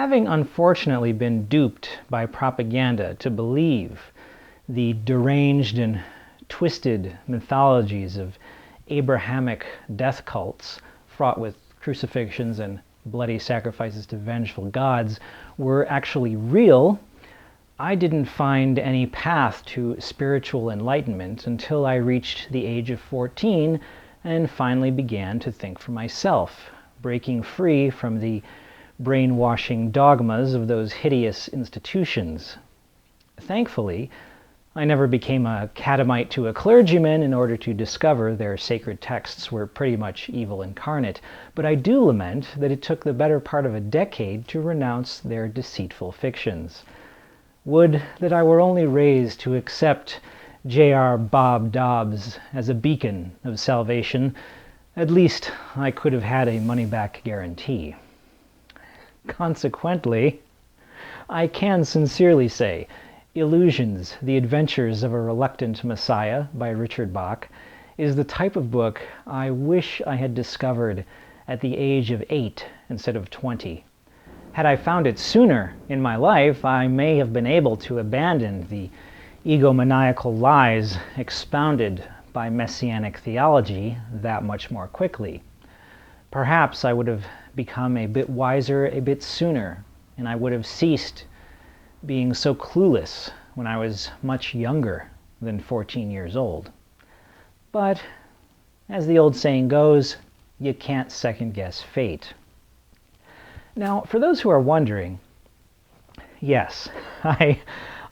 Having unfortunately been duped by propaganda to believe the deranged and twisted mythologies of Abrahamic death cults fraught with crucifixions and bloody sacrifices to vengeful gods were actually real, I didn't find any path to spiritual enlightenment until I reached the age of 14 and finally began to think for myself, breaking free from the brainwashing dogmas of those hideous institutions. Thankfully, I never became a catamite to a clergyman in order to discover their sacred texts were pretty much evil incarnate, but I do lament that it took the better part of a decade to renounce their deceitful fictions. Would that I were only raised to accept J.R. Bob Dobbs as a beacon of salvation. At least I could have had a money-back guarantee. Consequently, I can sincerely say, Illusions, The Adventures of a Reluctant Messiah by Richard Bach is the type of book I wish I had discovered at the age of 8 instead of 20. Had I found it sooner in my life, I may have been able to abandon the egomaniacal lies expounded by Messianic theology that much more quickly. Perhaps I would have become a bit wiser a bit sooner, and I would have ceased being so clueless when I was much younger than 14 years old. But, as the old saying goes, you can't second-guess fate. Now, for those who are wondering, yes, I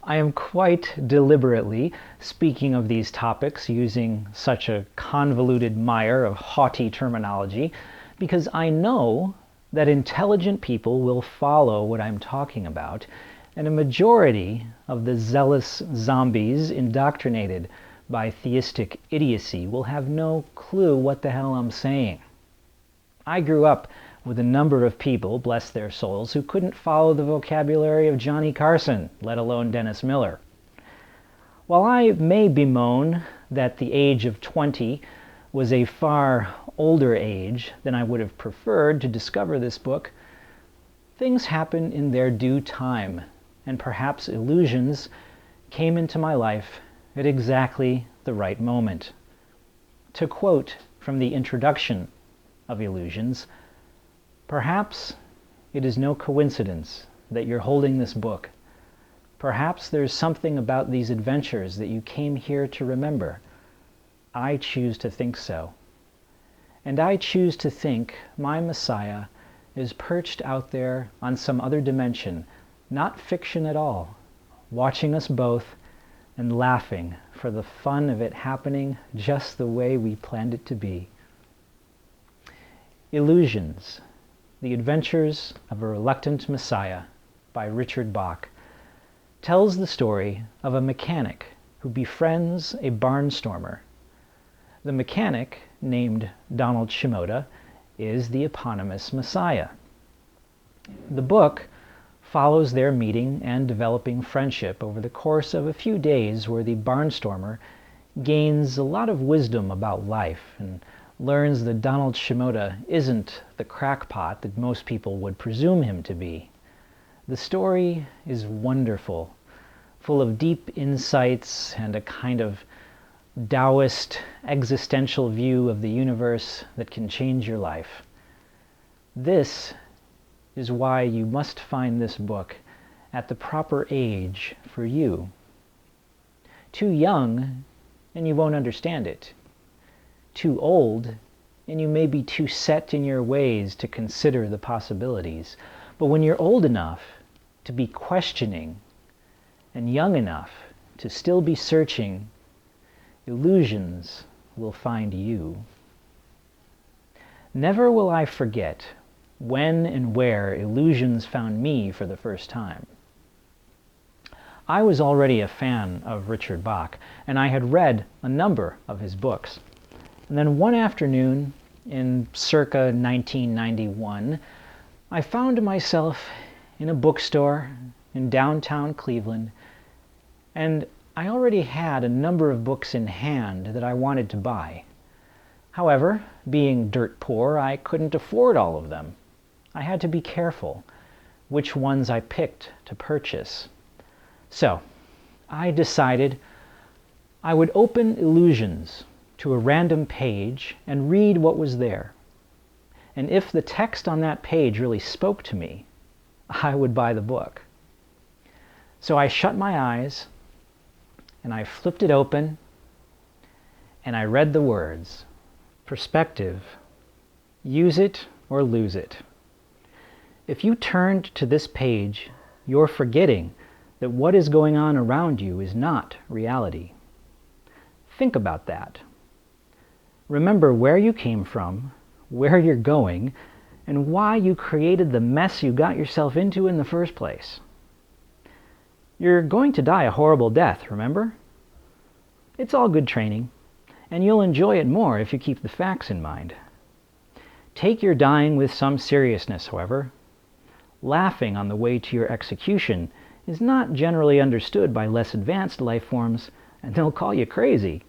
am quite deliberately speaking of these topics using such a convoluted mire of haughty terminology because I know that intelligent people will follow what I'm talking about, and a majority of the zealous zombies indoctrinated by theistic idiocy will have no clue what the hell I'm saying. I grew up with a number of people, bless their souls, who couldn't follow the vocabulary of Johnny Carson, let alone Dennis Miller. While I may bemoan that the age of 20 was a far older age than I would have preferred to discover this book, things happen in their due time, and perhaps Illusions came into my life at exactly the right moment. To quote from the introduction of Illusions, perhaps it is no coincidence that you're holding this book. Perhaps there's something about these adventures that you came here to remember. I choose to think so. And I choose to think my Messiah is perched out there on some other dimension, not fiction at all, watching us both and laughing for the fun of it happening just the way we planned it to be. Illusions, The Adventures of a Reluctant Messiah by Richard Bach tells the story of a mechanic who befriends a barnstormer. The mechanic, named Donald Shimoda, is the eponymous Messiah. The book follows their meeting and developing friendship over the course of a few days where the barnstormer gains a lot of wisdom about life and learns that Donald Shimoda isn't the crackpot that most people would presume him to be. The story is wonderful, full of deep insights and a kind of Taoist existential view of the universe that can change your life. This is why you must find this book at the proper age for you. Too young, and you won't understand it. Too old, and you may be too set in your ways to consider the possibilities. But when you're old enough to be questioning and young enough to still be searching, Illusions will find you. Never will I forget when and where Illusions found me for the first time. I was already a fan of Richard Bach, and I had read a number of his books. And then one afternoon in circa 1991, I found myself in a bookstore in downtown Cleveland, and I already had a number of books in hand that I wanted to buy. However, being dirt poor, I couldn't afford all of them. I had to be careful. which ones I picked to purchase. So, I decided I would open Illusions to a random page and read what was there. And if the text on that page really spoke to me, I would buy the book. So I shut my eyes, and I flipped it open, and I read the words, "Perspective, use it or lose it." If you turned to this page, you're forgetting that what is going on around you is not reality. Think about that. Remember where you came from, where you're going, and why you created the mess you got yourself into in the first place. You're going to die a horrible death, remember? It's all good training, and you'll enjoy it more if you keep the facts in mind. Take your dying with some seriousness, however. Laughing on the way to your execution is not generally understood by less advanced life forms, and they'll call you crazy.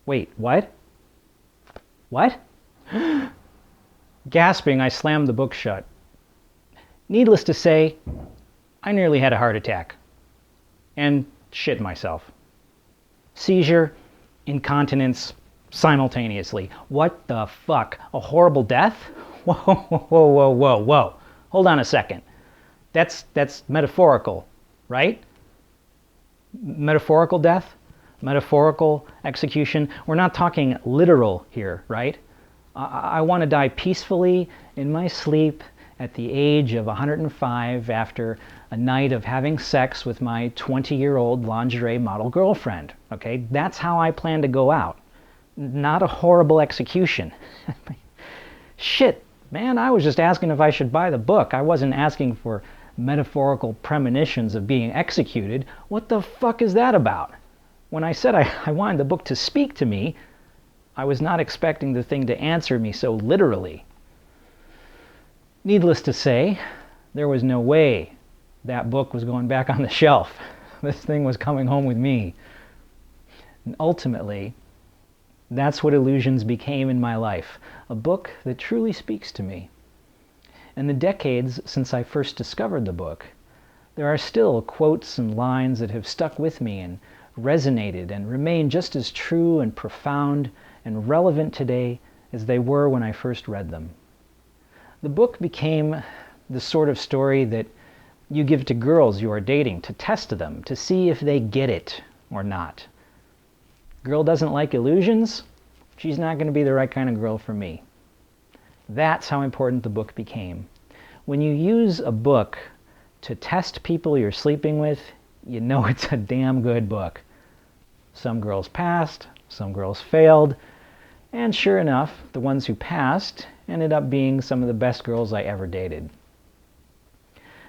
Wait, what? What? Gasping, I slammed the book shut. Needless to say, I nearly had a heart attack. And shit myself. Seizure, incontinence, simultaneously. What the fuck? A horrible death? Whoa, whoa, whoa, whoa, whoa. Hold on a second. That's metaphorical, right? Metaphorical death? Metaphorical execution? We're not talking literal here, right? I want to die peacefully in my sleep at the age of 105 after a night of having sex with my 20-year-old lingerie model girlfriend. Okay, that's how I plan to go out. Not a horrible execution. Shit, man, I was just asking if I should buy the book. I wasn't asking for metaphorical premonitions of being executed. What the fuck is that about? When I said I wanted the book to speak to me, I was not expecting the thing to answer me so literally. Needless to say, there was no way that book was going back on the shelf. This thing was coming home with me. And ultimately, that's what Illusions became in my life, a book that truly speaks to me. In the decades since I first discovered the book, there are still quotes and lines that have stuck with me and resonated and remain just as true and profound and relevant today as they were when I first read them. The book became the sort of story that you give to girls you are dating to test them, to see if they get it or not. Girl doesn't like Illusions? She's not going to be the right kind of girl for me. That's how important the book became. When you use a book to test people you're sleeping with, you know it's a damn good book. Some girls passed, some girls failed, and sure enough, the ones who passed ended up being some of the best girls I ever dated.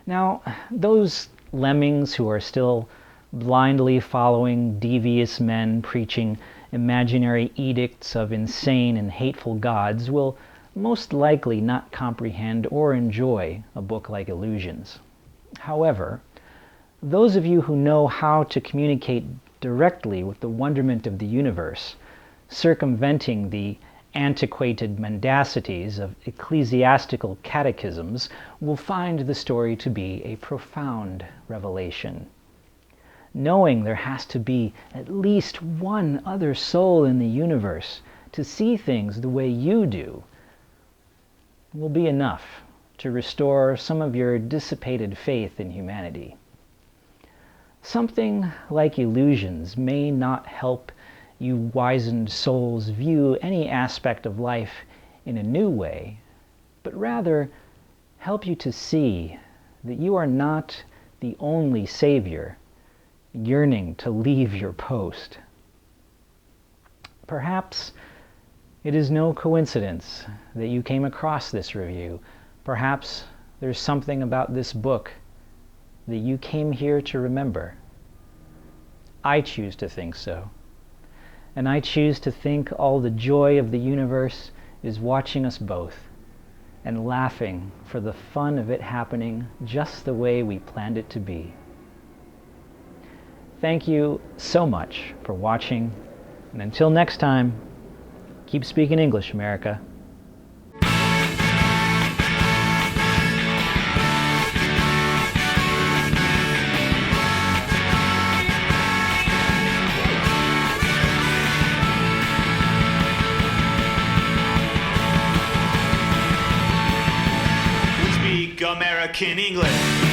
Now, those lemmings who are still blindly following devious men preaching imaginary edicts of insane and hateful gods will most likely not comprehend or enjoy a book like Illusions. However, those of you who know how to communicate directly with the wonderment of the universe, circumventing the antiquated mendacities of ecclesiastical catechisms, will find the story to be a profound revelation. Knowing there has to be at least one other soul in the universe to see things the way you do will be enough to restore some of your dissipated faith in humanity. Something like Illusions may not help you wizened souls view any aspect of life in a new way, but rather help you to see that you are not the only savior yearning to leave your post. Perhaps it is no coincidence that you came across this review. Perhaps there's something about this book that you came here to remember. I choose to think so. And I choose to think all the joy of the universe is watching us both and laughing for the fun of it happening just the way we planned it to be. Thank you so much for watching, and until next time, keep speaking English, America. American English.